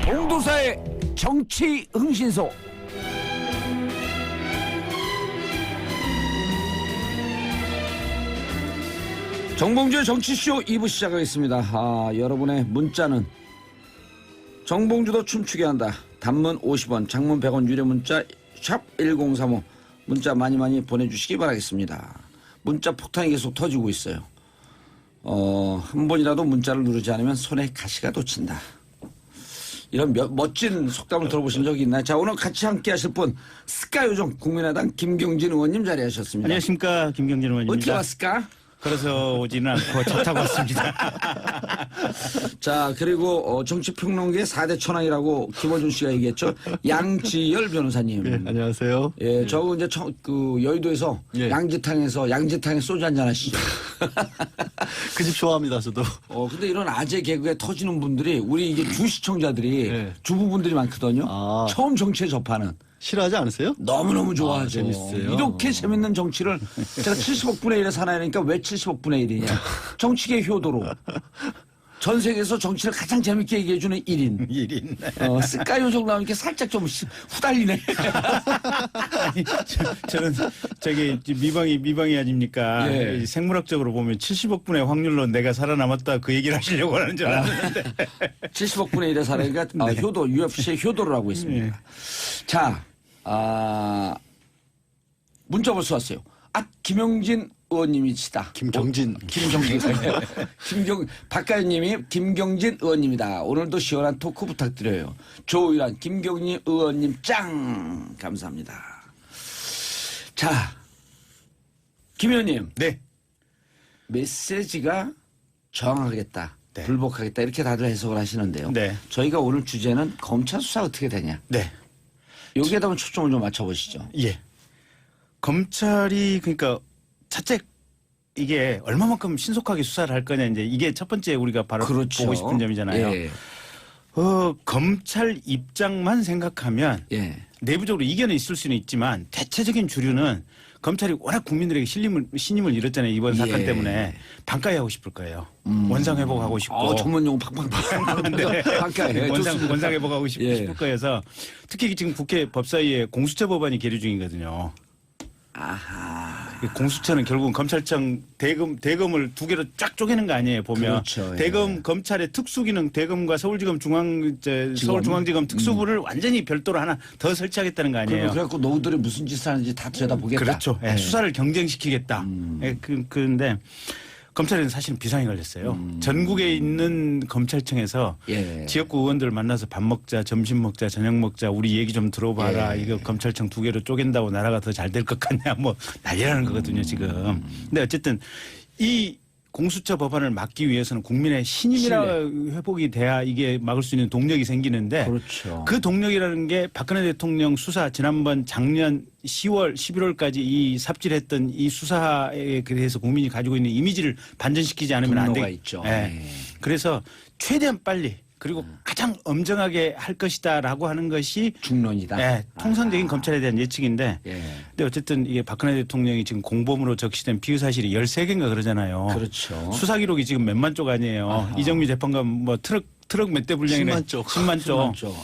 봉도사의 정치 흥신소. 정봉주의 정치쇼 2부 시작하겠습니다. 여러분의 문자는 정봉주도 춤추게 한다. 단문 50원, 장문 100원 유료 문자 샵 1035 문자 많이 보내주시기 바라겠습니다. 문자 폭탄이 계속 터지고 있어요. 한 번이라도 문자를 누르지 않으면 손에 가시가 돋친다. 이런 멋진 속담을 들어보신 적이 있나요? 자, 오늘 같이 함께 하실 분 스카요정 국민의당 김경진 의원님 자리하셨습니다. 안녕하십니까, 김경진 의원입니다. 어떻게 왔을까? 그래서 오지는 않고 차 타고 왔습니다. 자, 그리고 정치평론계의 4대 천왕이라고 김어준 씨가 얘기했죠. 양지열 변호사님. 네, 안녕하세요. 예, 저 이제 여의도에서 예. 양지탕에 소주 한잔 하시죠. 그 집 좋아합니다, 저도. 근데 이런 아재 개그에 터지는 분들이 우리 이게 주 시청자들이 네. 주부분들이 많거든요. 아. 처음 정치에 접하는. 싫어하지 않으세요? 너무너무 좋아하죠. 재밌어요. 이렇게 재밌는 정치를 제가 70억 분의 1에 사나이니까 왜 70억 분의 1이냐. 정치계 효도로. 전 세계에서 정치를 가장 재밌게 얘기해주는 1인. 1인. 스카요정 나오니까 살짝 좀 후달리네. 아니, 저는 저기 미방이 아닙니까? 예. 생물학적으로 보면 70억 분의 확률로 내가 살아남았다 그 얘기를 하시려고 하는 줄 알았는데. 70억 분의 1의 사나이가 효도, UFC의 효도를 하고 있습니다. 예. 자, 문자 벌써 왔어요. 김영진 의원님이시다. 김경진. 박가연님이 김경진 의원님이다. 오늘도 시원한 토크 부탁드려요. 조의란 김경진 의원님 짱 감사합니다. 자, 김 의원님. 네. 메시지가 저항하겠다. 네. 불복하겠다. 이렇게 다들 해석을 하시는데요. 네. 저희가 오늘 주제는 검찰 수사 어떻게 되냐. 네. 여기에다 초점을 좀 맞춰보시죠. 예. 검찰이 그러니까 차책 이게 얼마만큼 신속하게 수사를 할 거냐 이제 이게 첫 번째 우리가 바로 그렇죠. 보고 싶은 점이잖아요. 예. 검찰 입장만 생각하면 예. 내부적으로 이견은 있을 수는 있지만 대체적인 주류는 검찰이 워낙 국민들에게 신임을 잃었잖아요. 이번 사건 예. 때문에 반가이 하고 싶을 거예요. 원상 회복하고 싶고. 전문 용어 팡팡팡. 네. 반가이. 원상 회복하고 싶을 예. 거여서 특히 지금 국회 법사위에 공수처 법안이 계류 중이거든요. 아하. 공수처는 결국은 검찰청 대검을 두 개로 쫙 쪼개는 거 아니에요. 보면 그렇죠. 예. 대검 검찰의 특수기능 대검과 서울지검 서울중앙지검 특수부를 완전히 별도로 하나 더 설치하겠다는 거 아니에요. 그래갖고 너희들이 무슨 짓을 하는지 다 들여다보겠다. 그렇죠. 예, 수사를 경쟁시키겠다. 예, 그런데 검찰에는 사실은 비상이 걸렸어요. 전국에 있는 검찰청에서 예. 지역구 의원들 만나서 밥 먹자, 점심 먹자, 저녁 먹자, 우리 얘기 좀 들어봐라. 예. 이거 검찰청 두 개로 쪼갠다고 나라가 더 잘 될 것 같냐. 뭐 난리라는 거거든요, 지금. 근데 어쨌든 이 공수처 법안을 막기 위해서는 국민의 신임이라 회복이 돼야 이게 막을 수 있는 동력이 생기는데 그렇죠. 그 동력이라는 게 박근혜 대통령 수사 지난번 작년 10월, 11월까지 이 삽질했던 이 수사에 대해서 국민이 가지고 있는 이미지를 반전시키지 않으면 안 분노가 돼. 있죠. 예. 네. 그래서 최대한 빨리 그리고 가장 엄정하게 할 것이다라고 하는 것이 중론이다. 예, 통상적인 검찰에 대한 예측인데 예. 근데 어쨌든 이게 박근혜 대통령이 지금 공범으로 적시된 피의 사실이 13개인가 그러잖아요. 그렇죠. 수사 기록이 지금 몇만 쪽 아니에요. 아하. 이정미 재판관 뭐 트럭 몇 대 분량이네. 10만 쪽. 10만 쪽. 10만 쪽.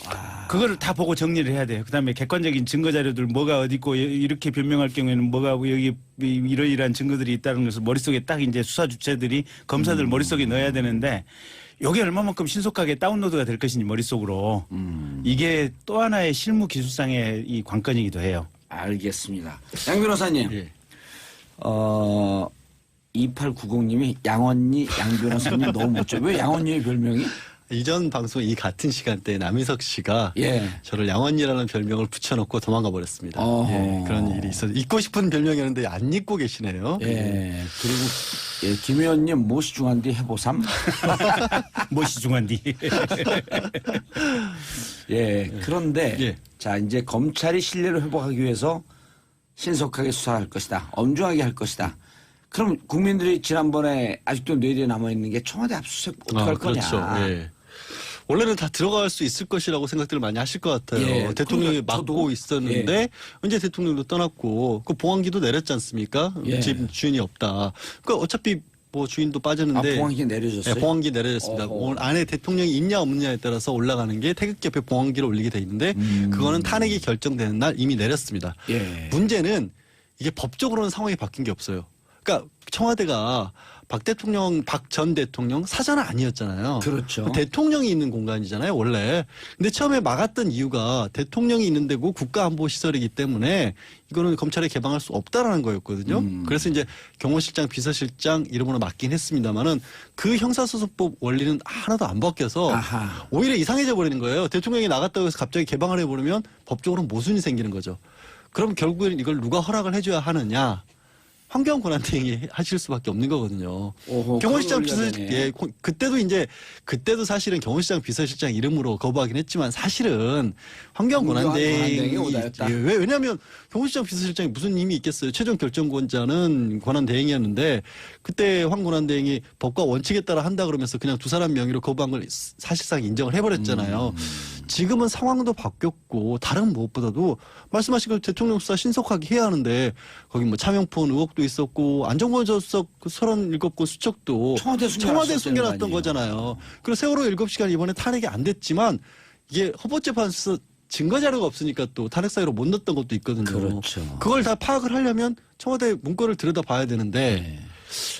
그거를 다 보고 정리를 해야 돼요. 그다음에 객관적인 증거 자료들 뭐가 어디 있고 이렇게 변명할 경우에는 뭐가 여기 이러이러한 증거들이 있다는 것을 머릿속에 딱 이제 수사 주체들이 검사들 머릿속에 넣어야 되는데 이게 얼마만큼 신속하게 다운로드가 될 것인지 머릿속으로 이게 또 하나의 실무 기술상의 이 관건이기도 해요. 알겠습니다. 양 변호사님. 예. 2890님이 양언니 양 변호사님 너무 멋져. 왜 양언니의 별명이? 이전 방송 이 같은 시간대에 남희석 씨가 예. 저를 양언니라는 별명을 붙여놓고 도망가 버렸습니다. 예, 그런 일이 있어서 잊고 싶은 별명이었는데 안 잊고 계시네요. 예. 그리고 예, 김 의원님 무엇이 중한디 해보삼? 무엇이 중한디. 예. 그런데 예. 자 이제 검찰이 신뢰를 회복하기 위해서 신속하게 수사할 것이다. 엄중하게 할 것이다. 그럼 국민들이 지난번에 아직도 뇌리에 남아있는 게 청와대 압수수색 어떻게 할 거냐. 그렇죠. 예. 원래는 다 들어갈 수 있을 것이라고 생각들을 많이 하실 것 같아요. 예, 대통령이 그러니까 막고 저도, 있었는데 이제 대통령도 떠났고 그 보안기도 내렸지 않습니까? 예. 집 주인이 없다. 그러니까 어차피 뭐 주인도 빠졌는데 봉황기 내려졌어요? 네, 봉황기 내려졌습니다. 어허. 오늘 안에 대통령이 있냐 없느냐에 따라서 올라가는 게 태극기 옆에 봉황기를 올리게 돼 있는데 그거는 탄핵이 결정되는 날 이미 내렸습니다. 예. 문제는 이게 법적으로는 상황이 바뀐 게 없어요. 그러니까 청와대가 박 전 대통령 사자는 아니었잖아요. 그렇죠. 대통령이 있는 공간이잖아요, 원래. 근데 처음에 막았던 이유가 대통령이 있는 데고 국가안보시설이기 때문에 이거는 검찰에 개방할 수 없다라는 거였거든요. 그래서 이제 경호실장, 비서실장 이름으로 맡긴 했습니다만은 그 형사소송법 원리는 하나도 안 바뀌어서 아하. 오히려 이상해져 버리는 거예요. 대통령이 나갔다고 해서 갑자기 개방을 해버리면 법적으로 모순이 생기는 거죠. 그럼 결국에는 이걸 누가 허락을 해줘야 하느냐? 황교안 권한대행이 하실 수밖에 없는 거거든요. 오호, 경호실장 그걸 비서실장 올려야 되네. 그때도 사실은 경호실장 비서실장 이름으로 거부하긴 했지만 사실은 황교안 권한대행이 권한대행이 오다였다. 왜냐하면 경호실장 비서실장이 무슨 힘이 있겠어요. 최종 결정권자는 권한대행이었는데 그때 황 권한대행이 법과 원칙에 따라 한다 그러면서 그냥 두 사람 명의로 거부한 걸 사실상 인정을 해버렸잖아요. 지금은 상황도 바뀌었고 다른 무엇보다도 말씀하신 그 대통령 수사 신속하게 해야 하는데 거기 뭐 차명폰 의혹도 있었고 안정권 저수석 그 37건 수척도 청와대 숨겨놨던 거 아니에요. 거잖아요. 그리고 세월호 7시간 이번에 탄핵이 안 됐지만 이게 헌법재판소에서 증거 자료가 없으니까 또 탄핵 사유로 못 넣었던 것도 있거든요. 그렇죠. 그걸 다 파악을 하려면 청와대 문건을 들여다봐야 되는데 네.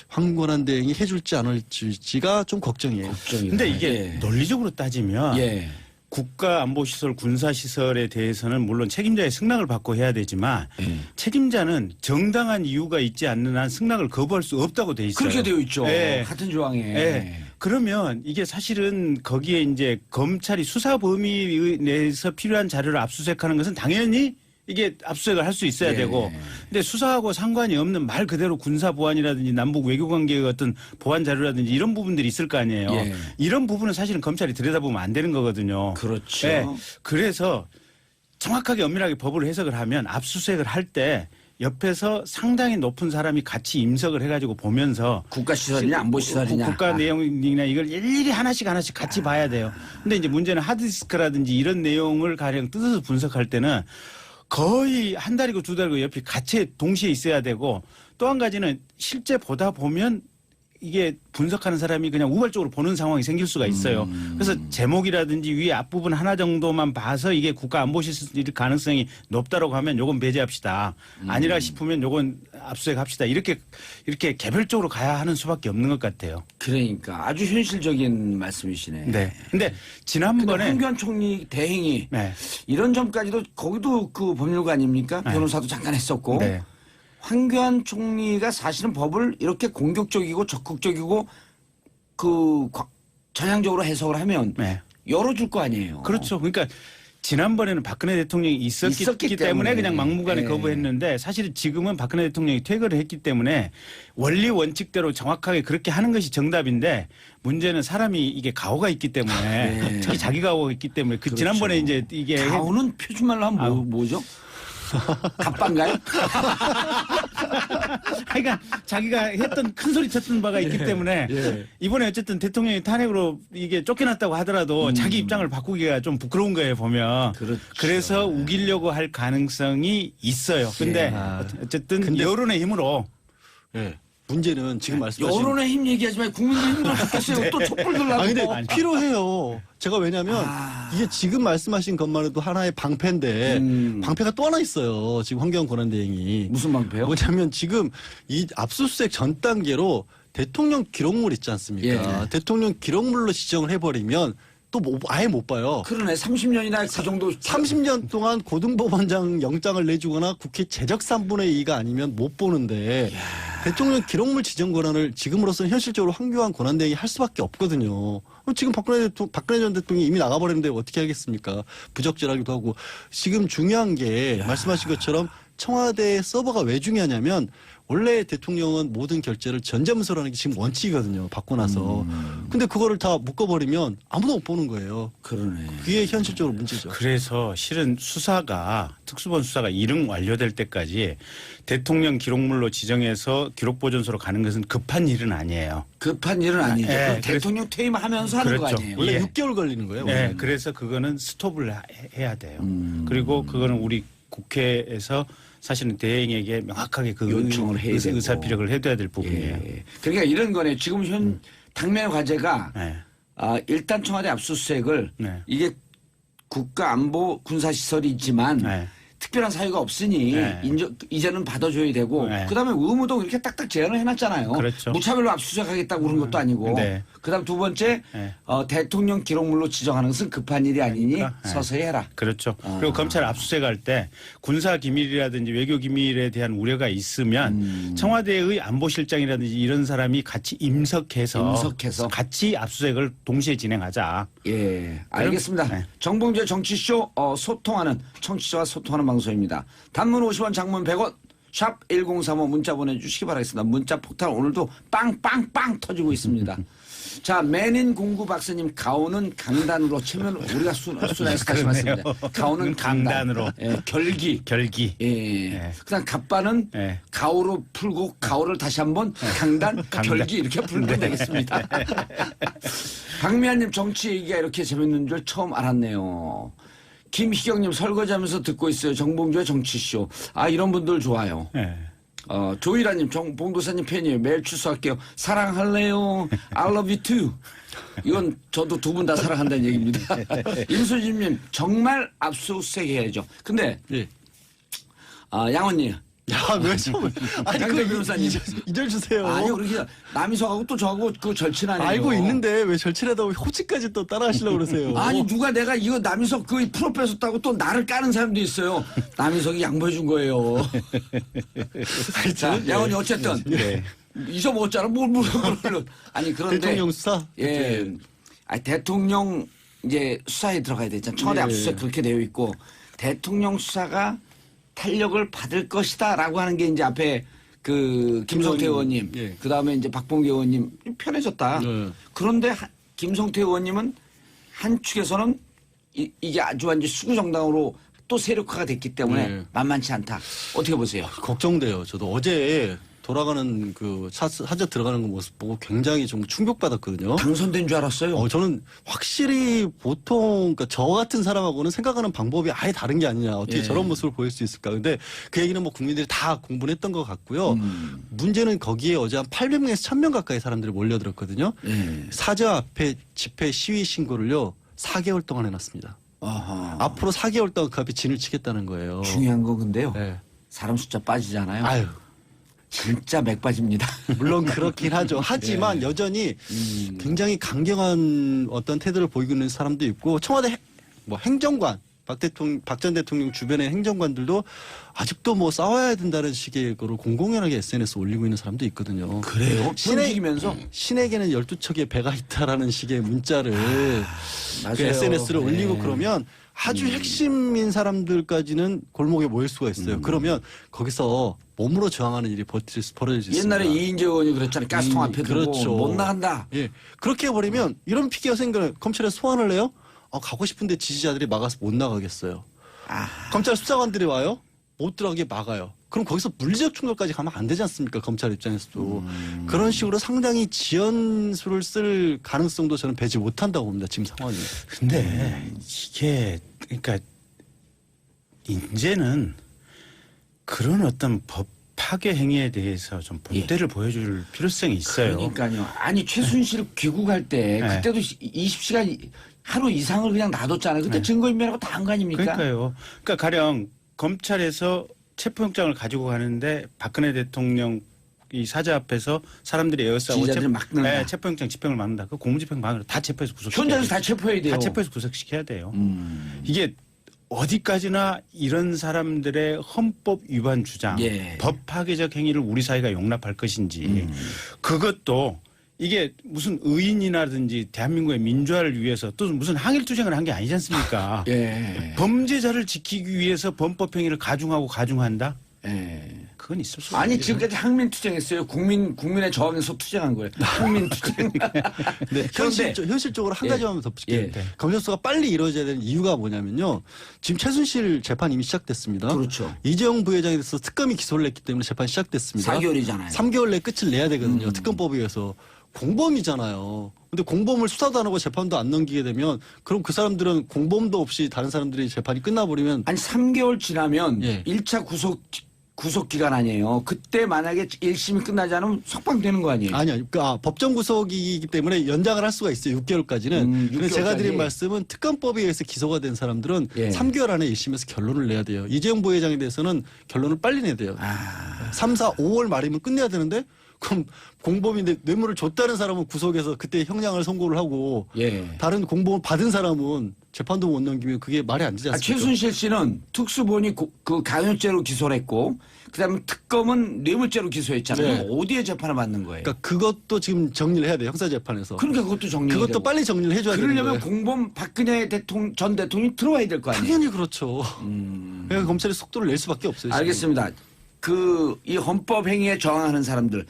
황 권한대행이 해줄지 안 해줄지가 좀 걱정이에요. 근데 이게 논리적으로 따지면 예. 국가안보시설, 군사시설에 대해서는 물론 책임자의 승낙을 받고 해야 되지만 책임자는 정당한 이유가 있지 않는 한 승낙을 거부할 수 없다고 돼 있어요. 그렇게 되어 있죠. 예. 같은 조항에. 예. 그러면 이게 사실은 거기에 이제 검찰이 수사 범위 내에서 필요한 자료를 압수수색하는 것은 당연히 이게 압수수색을 할 수 있어야 예. 되고, 근데 수사하고 상관이 없는 말 그대로 군사 보안이라든지 남북 외교 관계의 어떤 보안 자료라든지 이런 부분들이 있을 거 아니에요. 예. 이런 부분은 사실은 검찰이 들여다보면 안 되는 거거든요. 그렇죠. 예. 그래서 정확하게 엄밀하게 법을 해석을 하면 압수수색을 할 때 옆에서 상당히 높은 사람이 같이 임석을 해가지고 보면서 국가시설이냐 안보시설이냐. 국가 내용이나 이걸 일일이 하나씩 같이 봐야 돼요. 근데 이제 문제는 하드디스크라든지 이런 내용을 가령 뜯어서 분석할 때는 거의 한 달이고 두 달이고 옆에 같이 동시에 있어야 되고 또 한 가지는 실제 보다 보면 이게 분석하는 사람이 그냥 우발적으로 보는 상황이 생길 수가 있어요. 그래서 제목이라든지 위에 앞부분 하나 정도만 봐서 이게 국가안보시설 가능성이 높다라고 하면 요건 배제합시다. 아니라 싶으면 요건 압수수색합시다. 이렇게 개별적으로 가야 하는 수밖에 없는 것 같아요. 그러니까 아주 현실적인 말씀이시네. 네. 근데 근데 지난번에 황교안 총리 대행이 네. 이런 점까지도 거기도 그 법률가아닙니까? 네. 변호사도 잠깐 했었고. 네. 황교안 총리가 사실은 법을 이렇게 공격적이고 적극적이고 그 전향적으로 해석을 하면 네. 열어줄 거 아니에요. 그렇죠. 그러니까 지난번에는 박근혜 대통령이 있었기 때문에 그냥 막무가내 예. 거부했는데 사실은 지금은 박근혜 대통령이 퇴거를 했기 때문에 원리 원칙대로 정확하게 그렇게 하는 것이 정답인데 문제는 사람이 이게 가오가 있기 때문에 네. 특히 자기 가오가 있기 때문에 그 그렇죠. 지난번에 이제 이게 가오는 표준말로 하면 뭐죠? 갑반가요? 하여간 자기가 했던 큰 소리 쳤던 바가 있기 때문에 이번에 어쨌든 대통령이 탄핵으로 이게 쫓겨났다고 하더라도 자기 입장을 바꾸기가 좀 부끄러운 거예요 보면. 그렇죠. 그래서 우기려고 할 가능성이 있어요. 근데 어쨌든 여론의 힘으로 예. 문제는 지금 말씀하신 여론의 힘 얘기하지 말고 국민의 힘으로 바뀌었어요. 또 촛불 들라고. 아 근데 필요해요. 제가 왜냐면 이게 지금 말씀하신 것만 해도 하나의 방패인데 방패가 또 하나 있어요. 지금 황교안 권한대행이 무슨 방패요? 뭐냐면 지금 이 압수수색 전 단계로 대통령 기록물 있지 않습니까? 예. 대통령 기록물로 지정을 해버리면 또 아예 못 봐요. 그러네. 30년이나 그 정도. 30년 동안 고등법원장 영장을 내주거나 국회 제적 3분의 2가 아니면 못 보는데 대통령 기록물 지정 권한을 지금으로서는 현실적으로 황교안 권한대행이 할 수밖에 없거든요. 지금 박근혜 전 대통령이 이미 나가버렸는데 어떻게 하겠습니까? 부적절하기도 하고. 지금 중요한 게 말씀하신 것처럼 청와대 서버가 왜 중요하냐면 원래 대통령은 모든 결제를 전자문서로 하는 게 지금 원칙이거든요. 받고 나서. 근데 그거를 다 묶어버리면 아무도 못 보는 거예요. 그러네. 그게 현실적으로 문제죠. 그래서 실은 수사가 특수본 수사가 이릉 완료될 때까지 대통령 기록물로 지정해서 기록보존소로 가는 것은 급한 일은 아니에요. 급한 일은 아니죠. 예, 대통령 퇴임하면서 하는 거 그렇죠. 아니에요. 원래 예. 6개월 걸리는 거예요. 네, 원래는. 그래서 그거는 스톱을 해야 돼요. 그리고 그거는 우리 국회에서 사실은 대행에게 명확하게 그 요청을 해야 되고. 의사피력을 해둬야 될 부분이에요. 예. 그러니까 이런 거네. 지금 현 당면의 과제가 네. 일단 청와대 압수수색을 네. 이게 국가안보 군사시설이지만 네. 특별한 사유가 없으니 네. 이제는 받아줘야 되고 네. 그다음에 의무도 이렇게 딱딱 제한을 해놨잖아요. 그렇죠. 무차별로 압수수색하겠다고 그런 것도 아니고 네. 그다음 두 번째 네. 대통령 기록물로 지정하는 것은 급한 일이 아니니 네. 서서히 해라. 그렇죠. 그리고 검찰 압수수색할 때 군사 기밀이라든지 외교 기밀에 대한 우려가 있으면 청와대의 안보실장이라든지 이런 사람이 같이 임석해서 같이 압수수색을 동시에 진행하자. 예, 알겠습니다. 네. 정봉주의 정치쇼 소통하는 청취자와 소통하는 방송입니다. 단문 50원, 장문 100원, 샵 1035 문자 보내주시기 바라겠습니다. 문자 폭탄 오늘도 빵빵빵 터지고 있습니다. 자, 매닌 공구 박사님 가오는 강단으로 치면 우리가 순화해서 다시 말씀드립니다. 가오는 강단으로. 예, 결기. 예. 네. 그다음 갑바는 네. 가오로 풀고 가오를 다시 한번 강단, 결기 이렇게 풀면 되겠습니다. 박미아님 정치 얘기가 이렇게 재밌는 줄 처음 알았네요. 김희경님 설거지하면서 듣고 있어요. 정봉주의 정치쇼. 이런 분들 좋아요. 네. 조이라님 봉도사님 팬이에요. 매일 출석할게요. 사랑할래요. I love you too. 이건 저도 두 분 다 사랑한다는 얘기입니다. 임수진님 정말 압수수색 해야죠. 근데 예. 양원님. 야, 왜 처음? 아니, 양정 변호사님. 이절 주세요. 아니요, 그렇게 남이석하고 또 저하고 그 절친 아니에요. 알고 있는데 왜 절친하다고 호칭까지 또 따라하시려고 그러세요? 아니 누가 내가 이거 남이석 그 프로 뺏었다고 또 나를 까는 사람도 있어요. 남이석이 양보해 준 거예요. 자, 양원이 어쨌든 잊어먹었잖아. 뭘. 아니 그런데 대통령 수사. 예, 대통령 이제 수사에 들어가야 되잖아. 청와대 압수수색 그렇게 되어 있고 대통령 수사가 탄력을 받을 것이다라고 하는 게 이제 앞에 그 김성태 의원님, 예. 그 다음에 이제 박봉계 의원님 편해졌다. 그런데 김성태 의원님은 한 축에서는 이게 아주 완전 수구 정당으로 또 세력화가 됐기 때문에 만만치 않다. 어떻게 보세요? 걱정돼요. 저도 어제 돌아가는 그 사저 들어가는 그 모습 보고 굉장히 좀 충격받았거든요. 당선된 줄 알았어요. 저는 확실히 보통 그러니까 저 같은 사람하고는 생각하는 방법이 아예 다른 게 아니냐. 어떻게 저런 모습을 보일 수 있을까. 근데 그 얘기는 뭐 국민들이 다 공부를 했던 것 같고요. 문제는 거기에 어제 한 800명에서 1000명 가까이 사람들이 몰려들었거든요. 사저 앞에 집회 시위 신고를요. 4개월 동안 해놨습니다. 앞으로 4개월 동안 그 앞에 진을 치겠다는 거예요. 중요한 건 근데요. 네. 사람 숫자 빠지잖아요. 아유. 진짜 맥 빠집니다. 물론 그렇긴 하죠. 하지만 여전히 굉장히 강경한 어떤 태도를 보이고 있는 사람도 있고 청와대 뭐 행정관 박 전 대통령 주변의 행정관들도 아직도 뭐 싸워야 된다는 식의 거를 공공연하게 SNS에 올리고 있는 사람도 있거든요. 그래요? 신에기면서 신에게는 12척의 배가 있다라는 식의 문자를 맞아요. 그 SNS를 네. 올리고 그러면 아주 핵심인 사람들까지는 골목에 모일 수가 있어요. 그러면 거기서 몸으로 저항하는 일이 벌어질 수 있습니다. 옛날에 이인재 의원이 그랬잖아요. 가스통 앞에 두고 그렇죠. 못 나간다. 예, 그렇게 해버리면 이런 피해가 생겨요. 검찰에서 소환을 해요. 가고 싶은데 지지자들이 막아서 못 나가겠어요. 검찰 수사관들이 와요. 못 들어가게 막아요. 그럼 거기서 물리적 충돌까지 가면 안 되지 않습니까? 검찰 입장에서도. 그런 식으로 상당히 지연수를 쓸 가능성도 저는 배지 못한다고 봅니다. 지금 상황이. 근데 이게 그러니까 이제는 그런 어떤 법 파괴 행위에 대해서 좀 본때를 보여줄 필요성이 있어요. 그러니까요. 아니 최순실 귀국할 때 그때도 20시간 하루 이상을 그냥 놔뒀잖아요. 그때 증거인멸하고 다 한 거 아닙니까? 그러니까요. 그러니까 가령 검찰에서 체포영장을 가지고 가는데 박근혜 대통령 이 사자 앞에서 사람들이 에어싸고 지지자들을 막는다. 체포영장 집행을 막는다. 그 공무집행방해로 다 체포해서 구속시켜야 현장에서 돼요. 다 체포해야 돼요. 다 체포해서 구속시켜야 돼요. 이게 어디까지나 이런 사람들의 헌법 위반 주장, 법 파괴적 행위를 우리 사회가 용납할 것인지 그것도 이게 무슨 의인이라든지 대한민국의 민주화를 위해서 또 무슨 항일투쟁을 한 게 아니지 않습니까? 범죄자를 지키기 위해서 범법행위를 가중한다? 그건 있을 수 없어요. 아니 지금까지 항민 투쟁했어요. 국민의 저항에서 투쟁한 거예요. 항민 투쟁. 네, 현실적으로 한 가지만 덧붙일게요. 검찰 수사가 빨리 이루어져야 되는 이유가 뭐냐면요. 지금 최순실 재판 이미 시작됐습니다. 그렇죠. 이재용 부회장에 대해서 특검이 기소를 했기 때문에 재판이 시작됐습니다. 4개월이잖아요. 3개월 내에 끝을 내야 되거든요. 특검법에 의해서. 공범이잖아요. 근데 공범을 수사도 안 하고 재판도 안 넘기게 되면 그럼 그 사람들은 공범도 없이 다른 사람들이 재판이 끝나버리면 아니 3개월 지나면 예. 1차 구속 기간 아니에요. 그때 만약에 1심이 끝나지 않으면 석방되는 거 아니에요? 아니요. 법정 구속이기 때문에 연장을 할 수가 있어요. 6개월까지는. 근데 제가 6개월까지. 드린 말씀은 특검법에 의해서 기소가 된 사람들은 예. 3개월 안에 1심에서 결론을 내야 돼요. 이재용 부회장에 대해서는 결론을 빨리 내야 돼요. 3, 4, 5월 말이면 끝내야 되는데 그럼 공범인데 뇌물을 줬다는 사람은 구속해서 그때 형량을 선고를 하고 예. 다른 공범을 받은 사람은 재판도 못 넘기면 그게 말이 안 되지 않습니까? 최순실 씨는 특수본이 그 강요죄로 기소를 했고 그다음에 특검은 뇌물죄로 기소했잖아요. 네. 어디에 재판을 받는 거예요? 그러니까 그것도 지금 정리를 해야 돼요. 형사재판에서. 그러니까 그것도 정리해야 그것도 되고. 빨리 정리를 해줘야 되는 그러려면 거예요. 공범 박근혜 전 대통령이 들어와야 될 거 아니에요? 당연히 그렇죠. 그러니까 검찰이 속도를 낼 수밖에 없어요. 지금. 알겠습니다. 이 헌법 행위에 저항하는 사람들,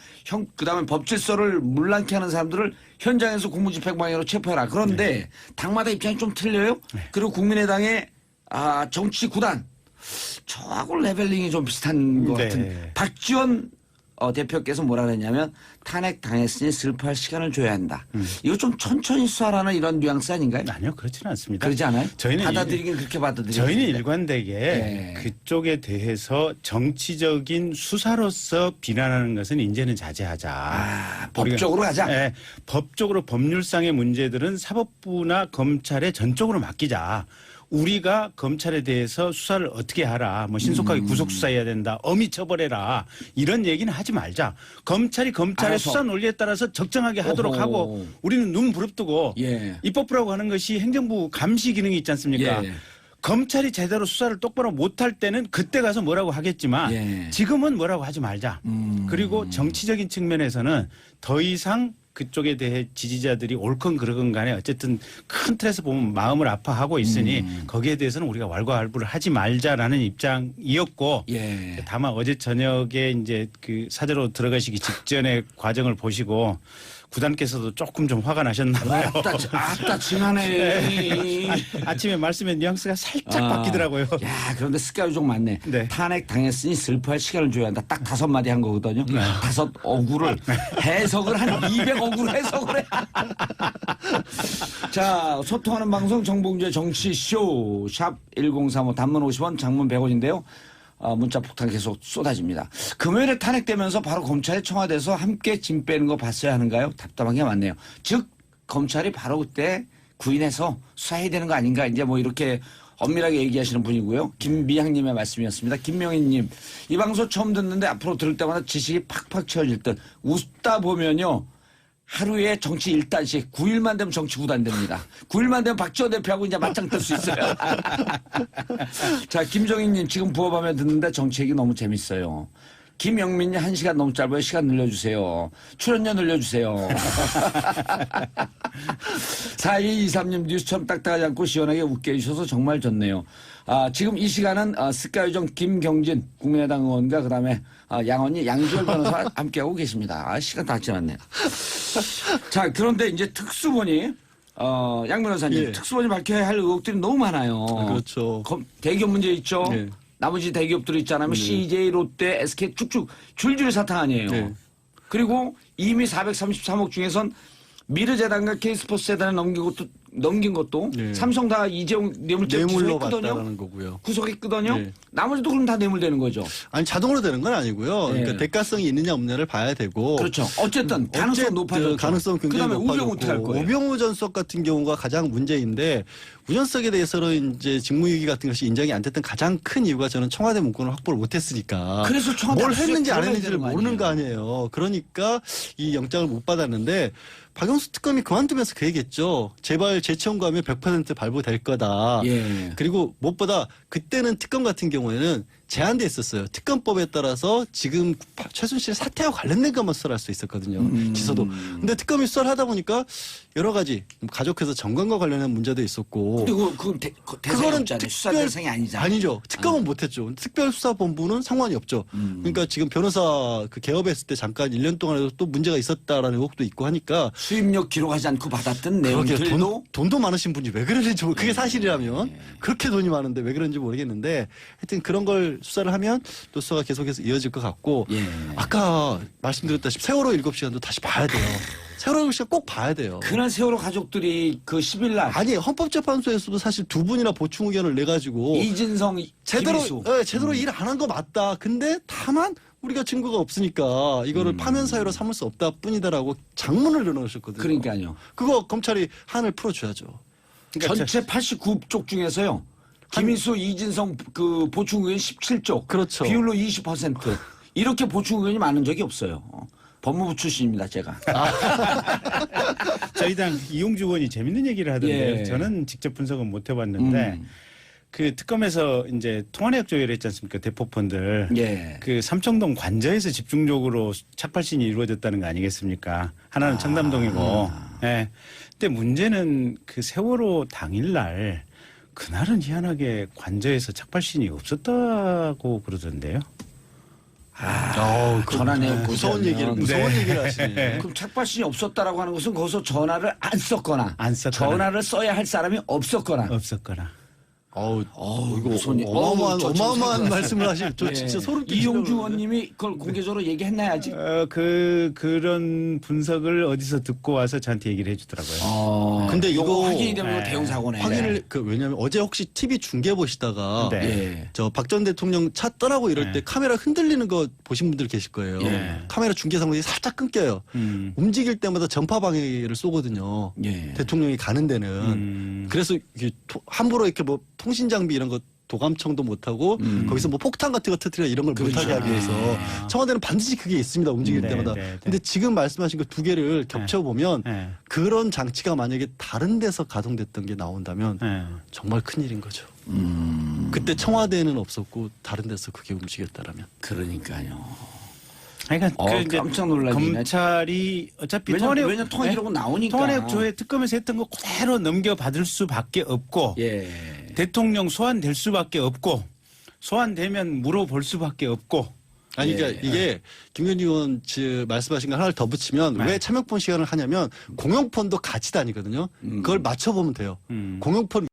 그다음에 법 질서를 문란케 하는 사람들을 현장에서 공무집행방해로 체포해라. 그런데 당마다 입장이 좀 틀려요. 그리고 국민의당의 정치 구단 저하고 레벨링이 좀 비슷한 것 네. 같은 박지원 대표께서 뭐라 그랬냐면 탄핵 당했으니 슬퍼할 시간을 줘야 한다. 이거 좀 천천히 수사라는 이런 뉘앙스 아닌가요? 아니요, 그렇지는 않습니다. 그러지 않아요? 저희는 받아들이긴 그렇게 받아들이죠. 저희는 일관되게 네. 그쪽에 대해서 정치적인 수사로서 비난하는 것은 이제는 자제하자. 법적으로 가자. 네, 법적으로 법률상의 문제들은 사법부나 검찰에 전적으로 맡기자. 우리가 검찰에 대해서 수사를 어떻게 하라. 뭐 신속하게 구속 수사해야 된다. 엄히 처벌해라. 이런 얘기는 하지 말자. 검찰이 검찰의 알아서. 수사 논리에 따라서 적정하게 하도록 오호. 하고 우리는 눈 부릅뜨고 예. 입법부라고 하는 것이 행정부 감시 기능이 있지 않습니까? 예. 검찰이 제대로 수사를 똑바로 못할 때는 그때 가서 뭐라고 하겠지만 예. 지금은 뭐라고 하지 말자. 그리고 정치적인 측면에서는 더 이상 그쪽에 대해 지지자들이 옳건 그르건 간에 어쨌든 큰 틀에서 보면 마음을 아파하고 있으니 거기에 대해서는 우리가 왈가왈부를 하지 말자라는 입장이었고 예. 다만 어제 저녁에 이제 그 사저로 들어가시기 직전의 과정을 보시고 구단께서도 조금 좀 화가 나셨나 봐요. 아따 징하네. 아침에 말씀의 뉘앙스가 살짝 바뀌더라고요. 야, 그런데 습관이 좀 많네. 네. 탄핵 당했으니 슬퍼할 시간을 줘야 한다. 딱 5마디 한 거거든요. 5어구를 해석을 한 200어구를 해석을 해. 자, 소통하는 방송 정봉주의 정치쇼 샵 1035 단문 50원 장문 100원인데요. 문자 폭탄 계속 쏟아집니다. 금요일에 탄핵되면서 바로 검찰에 청와대에서 함께 짐 빼는 거 봤어야 하는가요? 답답한 게 많네요. 즉 검찰이 바로 그때 구인해서 수사해야 되는 거 아닌가 이제 뭐 이렇게 엄밀하게 얘기하시는 분이고요. 김미향님의 말씀이었습니다. 김명희님 이 방송 처음 듣는데 앞으로 들을 때마다 지식이 팍팍 채워질 듯 웃다 보면요. 하루에 정치 1단씩 9일만 되면 정치 9단 됩니다. 9일만 되면 박지원 대표하고 이제 맞짱 뜰 수 있어요. 자, 김정희님 지금 부업하며 듣는데 정치 얘기 너무 재밌어요. 김영민님 1시간 너무 짧아요. 시간 늘려주세요. 출연료 늘려주세요. 4223님 뉴스처럼 딱딱하지 않고 시원하게 웃게 해주셔서 정말 좋네요. 지금 이 시간은 스카이정 김경진 국민의당 의원과 그다음에 양언니 양지열 변호사 함께하고 계십니다. 시간 다 지났네요. 자, 그런데 이제 특수본이 양 변호사님 예. 특수본이 밝혀야 할 의혹들이 너무 많아요. 그렇죠. 대기업 문제 있죠. 예. 나머지 대기업들이 있잖아요. CJ, 롯데, SK 쭉쭉 줄줄이 사탕 아니에요. 네. 그리고 이미 433억 중에선 미르재단과 K스포츠재단에 넘긴 것도 네. 삼성 다 이재용 뇌물죄 뇌물로 구속했거든요. 봤다라는 거고요. 구속했거든요. 네. 나머지도 그럼 다 뇌물되는 거죠. 아니 자동으로 되는 건 아니고요. 네. 그러니까 대가성이 있느냐 없느냐를 봐야 되고. 그렇죠. 어쨌든 가능성 높아졌죠. 가능성 굉장히 그다음에 우병우 어떻게 할 높아졌고 거예요? 우병우 전석 같은 경우가 가장 문제인데 우전석에 대해서는 이제 직무유기 같은 것이 인정이 안 됐던 가장 큰 이유가 저는 청와대 문건을 확보를 못했으니까. 그래서 청와대 뭘 압수수색 했는지 안 들어가야 했는지를 되는 거 모르는 거 아니에요. 그러니까 이 영장을 못 받았는데 박영수 특검이 그만두면서 그 얘기했죠. 제발 재청구하면 100% 발부될 거다. 예. 그리고 무엇보다 그때는 특검 같은 경우에는 제한돼 있었어요. 특검법에 따라서 지금 최순실 사태와 관련된 것만 수사를 할 수 있었거든요. 기소도. 근데 특검이 수사를 하다 보니까 여러 가지 가족회사 정관과 관련된 문제도 있었고. 그리고 그건 대상이 없잖아요. 수사 대상이 아니잖아요. 아니죠. 특검은 못했죠. 특별수사본부는 상관이 없죠. 그러니까 지금 변호사 그 개업했을 때 잠깐 1년 동안에도 또 문제가 있었다라는 의혹도 있고 하니까 수입력 기록하지 않고 받았던 그렇게 내용들도 돈도 많으신 분이 왜 그러는지 그게 사실이라면 그렇게 돈이 많은데 왜 그런지 모르겠는데 하여튼 그런 걸 수사를 하면 또 수사가 계속해서 이어질 것 같고 예. 아까 말씀드렸다시피 세월호 7시간도 다시 봐야 돼요. 세월호 7시간 꼭 봐야 돼요. 그날 세월호 가족들이 그 10일 날 아니 헌법재판소에서도 사실 두 분이나 보충 의견을 내 가지고 이진성, 제대로 김희수. 제대로 일 안 한 거 맞다. 근데 다만 우리가 증거가 없으니까 이거를 파면 사유로 삼을 수 없다 뿐이다라고 장문을 내놓으셨거든요. 그러니까요. 그거 검찰이 한을 풀어줘야죠. 그러니까 전체 89쪽 중에서요. 김희수, 이진성 그 보충 의원 17쪽. 그렇죠. 비율로 20%. 이렇게 보충 의원이 많은 적이 없어요. 법무부 출신입니다, 제가. 저희 당 이용주 의원이 재밌는 얘기를 하던데요. 예. 저는 직접 분석은 못 해봤는데 그 특검에서 이제 통화내역 조회를 했지 않습니까? 대포폰들. 예. 그 삼청동 관저에서 집중적으로 착발신이 이루어졌다는 거 아니겠습니까? 하나는 청담동이고. 예. 근데 문제는 그 세월호 당일날 그날은 희한하게 관저에서 착발신이 없었다고 그러던데요. 전화 내역 무서운 얘기를 하시네. 그럼 착발신이 없었다라고 하는 것은 거기서 전화를 안 썼거나, 안 썼거나. 전화를 써야 할 사람이 없었거나. 없었거나. 이거 무슨 어마어마한 말씀을 하시네. 저 진짜 소름 끼치네요. 이용주 의원님이 그걸 공개적으로 얘기했나야지. 그런 분석을 어디서 듣고 와서 저한테 얘기를 해주더라고요. 근데 이거 확인이 되면 대형 사고네. 확인을 왜냐면 어제 혹시 TV 중계 보시다가 네. 예. 저 박 전 대통령 차 떠나고 이럴 때 카메라 흔들리는 거 보신 분들 계실 거예요. 예. 카메라 중계 상황이 살짝 끊겨요. 움직일 때마다 전파 방해를 쏘거든요. 예. 대통령이 가는 데는. 그래서 이게 함부로 이렇게 뭐 통신 장비 이런 거 도감청도 못하고 거기서 뭐 폭탄 같은 거 터뜨려 이런 걸 못하게 하기 위해서 청와대는 반드시 그게 있습니다. 움직일 네, 때마다. 네. 근데 지금 말씀하신 그 두 개를 겹쳐보면 네. 그런 장치가 만약에 다른 데서 가동됐던 게 나온다면 네. 정말 큰일인 거죠. 그때 청와대에는 없었고 다른 데서 그게 움직였다라면. 그러니까요. 그러니까 이제 깜짝 놀라긴 검찰이 어차피 왜냐면 통화 기록은 나오니까. 통화내역 조회 특검에서 했던 거 그대로 넘겨받을 수밖에 없고 예. 대통령 소환될 수밖에 없고 소환되면 물어볼 수밖에 없고. 아니 그러니까 이게 김건희 의원 말씀하신 거 하나를 더 붙이면 왜 참여폰 시간을 하냐면 공영폰도 같이 다니거든요. 그걸 맞춰보면 돼요. 공영폰